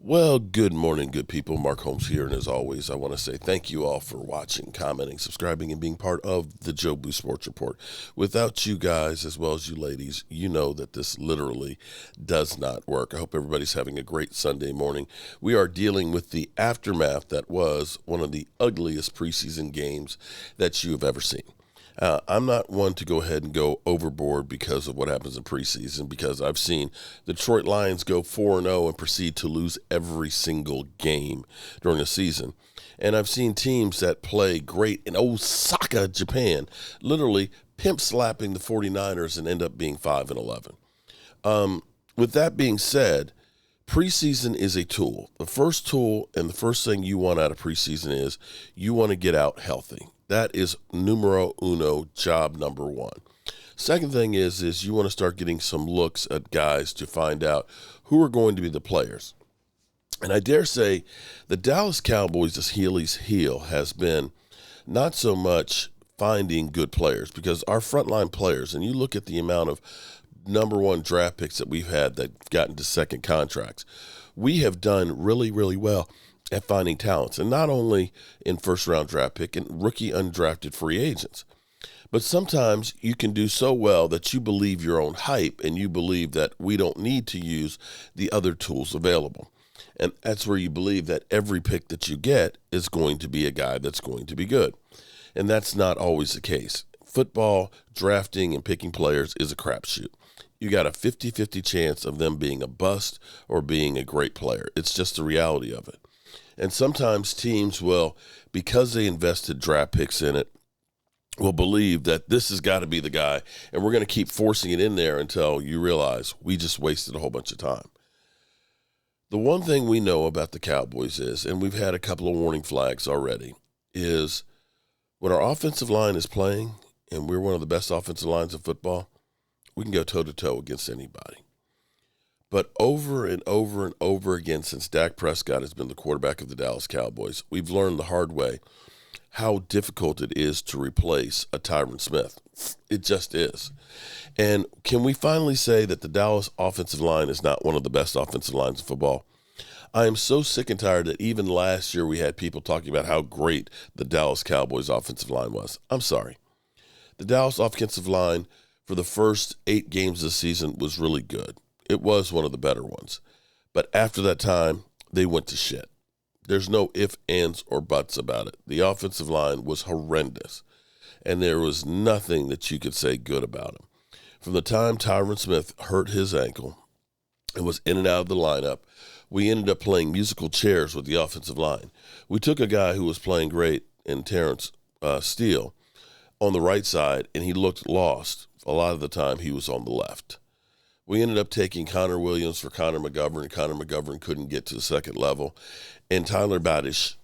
Well, good morning, good people. Mark Holmes here, and as always, I want to say thank you all for watching, commenting, subscribing, and being part of the Jobu Sports Report. Without you guys, as well as you ladies, you know that this literally does not work. I hope everybody's having a great Sunday morning. We are dealing with the aftermath that was one of the ugliest preseason games that you have ever seen. I'm not one to go ahead and go overboard because of what happens in preseason, because I've seen the Detroit Lions go 4-0 and proceed to lose every single game during the season. And I've seen teams that play great in Osaka, Japan, literally pimp slapping the 49ers and end up being 5-11. With that being said, preseason is a tool. The first tool and the first thing you want out of preseason is you want to get out healthy. That is numero uno, job number one. Second thing is you want to start getting some looks at guys to find out who are going to be the players. And I dare say the Dallas Cowboys' Achilles heel has been not so much finding good players, because our frontline players, and you look at the amount of number one draft picks that we've had that got into second contracts, we have done really, really well at finding talents, and not only in first-round draft pick and rookie undrafted free agents. But sometimes you can do so well that you believe your own hype and you believe that we don't need to use the other tools available. And that's where you believe that every pick that you get is going to be a guy that's going to be good. And that's not always the case. Football, drafting, and picking players is a crapshoot. You got a 50-50 chance of them being a bust or being a great player. It's just the reality of it. And sometimes teams will, because they invested draft picks in it, will believe that this has got to be the guy, and we're going to keep forcing it in there until you realize we just wasted a whole bunch of time. The one thing we know about the Cowboys is, and we've had a couple of warning flags already, is when our offensive line is playing, and we're one of the best offensive lines in football, we can go toe-to-toe against anybody. But over and over and over again since Dak Prescott has been the quarterback of the Dallas Cowboys, we've learned the hard way how difficult it is to replace a Tyron Smith. It just is. And can we finally say that the Dallas offensive line is not one of the best offensive lines in football? I am so sick and tired that even last year we had people talking about how great the Dallas Cowboys offensive line was. I'm sorry. The Dallas offensive line for the first 8 games of the season was really good. It was one of the better ones. But after that time, they went to shit. There's no ifs, ands, or buts about it. The offensive line was horrendous, and there was nothing that you could say good about him. From the time Tyron Smith hurt his ankle and was in and out of the lineup, we ended up playing musical chairs with the offensive line. We took a guy who was playing great in Terrence Steele on the right side, and he looked lost. A lot of the time, he was on the left. We ended up taking Connor Williams for Connor McGovern. Connor McGovern couldn't get to the second level. And Tyler Badish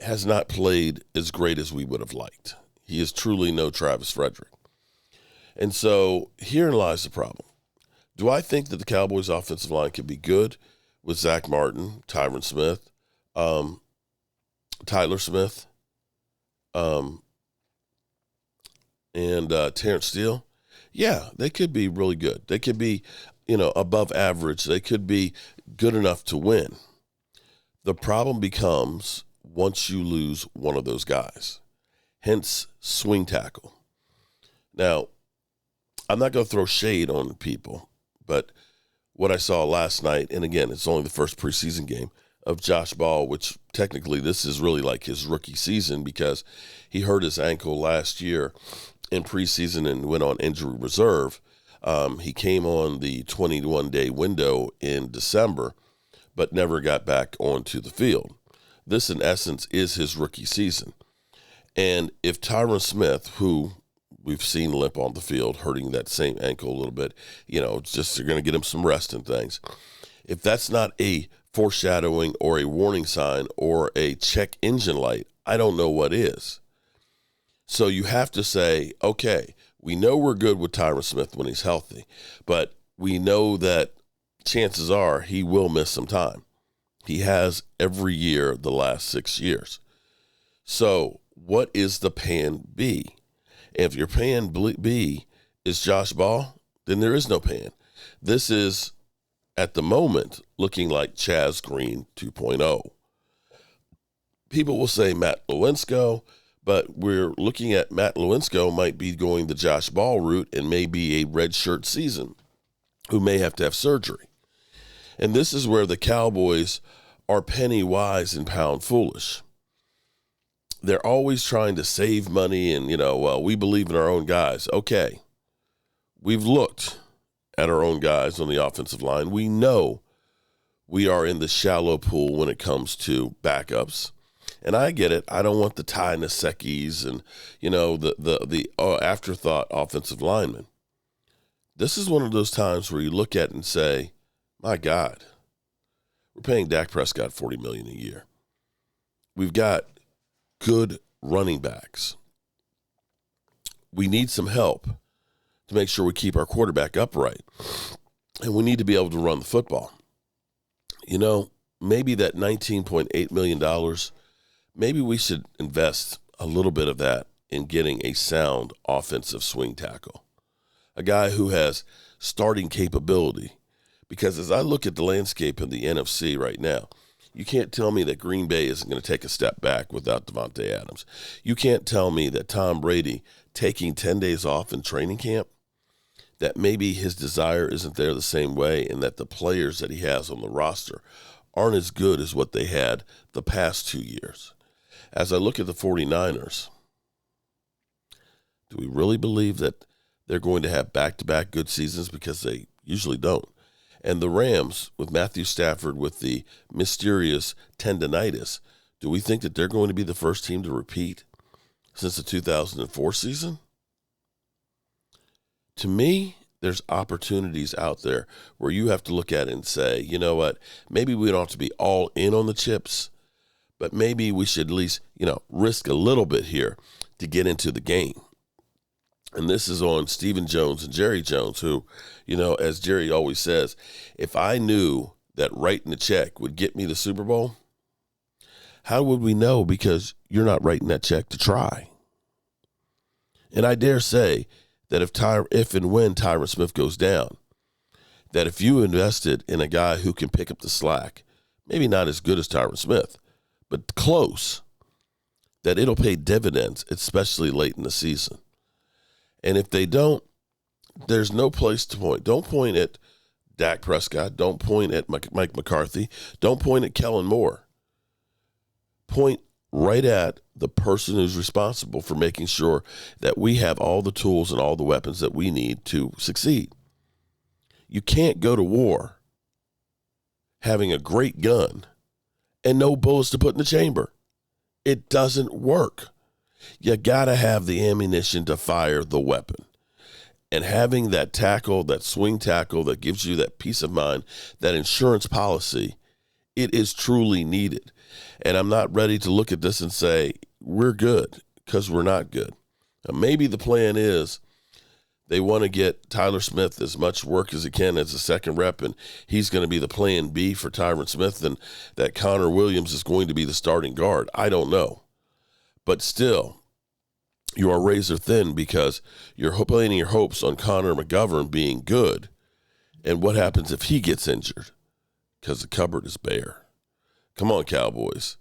has not played as great as we would have liked. He is truly no Travis Frederick. And so herein lies the problem. Do I think that the Cowboys' offensive line could be good with Zach Martin, Tyron Smith, Tyler Smith, and Terrence Steele? Yeah, they could be really good. They could be, above average. They could be good enough to win. The problem becomes once you lose one of those guys, hence swing tackle. Now, I'm not going to throw shade on people, but what I saw last night, and again, it's only the first preseason game of Josh Ball, which technically this is really like his rookie season because he hurt his ankle last year in preseason and went on injury reserve. He came on the 21-day window in December, but never got back onto the field. This, in essence, is his rookie season. And if Tyron Smith, who we've seen limp on the field, hurting that same ankle a little bit, just they're going to get him some rest and things. If that's not a foreshadowing or a warning sign or a check engine light, I don't know what is. So you have to say, okay, we know we're good with Tyron Smith when he's healthy, but we know that chances are he will miss some time. He has every year the last 6 years. So what is the plan B? If your plan B is Josh Ball, then there is no pan. This is, at the moment, looking like Chaz Green 2.0. People will say Matt Lewinsky, but we're looking at Matt Lewinsky might be going the Josh Ball route and maybe a redshirt season, who may have to have surgery. And this is where the Cowboys are penny wise and pound foolish. They're always trying to save money and, well, we believe in our own guys. Okay, we've looked at our own guys on the offensive line. We know we are in the shallow pool when it comes to backups. And I get it. I don't want the Ty Nasekis and, the afterthought offensive linemen. This is one of those times where you look at it and say, my God, we're paying Dak Prescott $40 million a year. We've got good running backs. We need some help to make sure we keep our quarterback upright. And we need to be able to run the football. Maybe that $19.8 million, maybe we should invest a little bit of that in getting a sound offensive swing tackle. A guy who has starting capability. Because as I look at the landscape of the NFC right now, you can't tell me that Green Bay isn't going to take a step back without Devontae Adams. You can't tell me that Tom Brady taking 10 days off in training camp, that maybe his desire isn't there the same way, and that the players that he has on the roster aren't as good as what they had the past 2 years. As I look at the 49ers, do we really believe that they're going to have back-to-back good seasons? Because they usually don't. And the Rams, with Matthew Stafford with the mysterious tendonitis, do we think that they're going to be the first team to repeat since the 2004 season? To me, there's opportunities out there where you have to look at it and say, you know what, maybe we don't have to be all in on the chips, but maybe we should at least, risk a little bit here to get into the game. And this is on Stephen Jones and Jerry Jones, who, as Jerry always says, if I knew that writing a check would get me the Super Bowl, how would we know? Because you're not writing that check to try. And I dare say that if and when Tyron Smith goes down, that if you invested in a guy who can pick up the slack, maybe not as good as Tyron Smith, but close, that it'll pay dividends, especially late in the season. And if they don't, there's no place to point. Don't point at Dak Prescott. Don't point at Mike McCarthy. Don't point at Kellen Moore. Point right at the person who's responsible for making sure that we have all the tools and all the weapons that we need to succeed. You can't go to war having a great gun and no bullets to put in the chamber. It doesn't work. You got to have the ammunition to fire the weapon. And having that tackle, that swing tackle that gives you that peace of mind, that insurance policy, it is truly needed. And I'm not ready to look at this and say, we're good, because we're not good. Now, maybe the plan is they want to get Tyler Smith as much work as he can as a second rep, and he's going to be the plan B for Tyron Smith, and that Connor Williams is going to be the starting guard. I don't know. But still, you are razor thin because you're planting your hopes on Connor McGovern being good. And what happens if he gets injured? Because the cupboard is bare. Come on, Cowboys.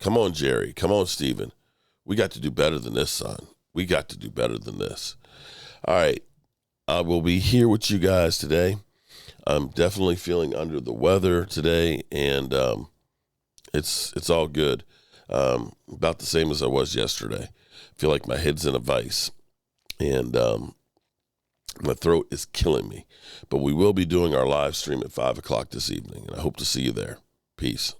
Come on, Jerry. Come on, Steven. We got to do better than this, son. We got to do better than this. All right. I will be here with you guys today. I'm definitely feeling under the weather today, and it's all good. About the same as I was yesterday. I feel like my head's in a vice, and my throat is killing me. But we will be doing our live stream at 5 o'clock this evening, and I hope to see you there. Peace.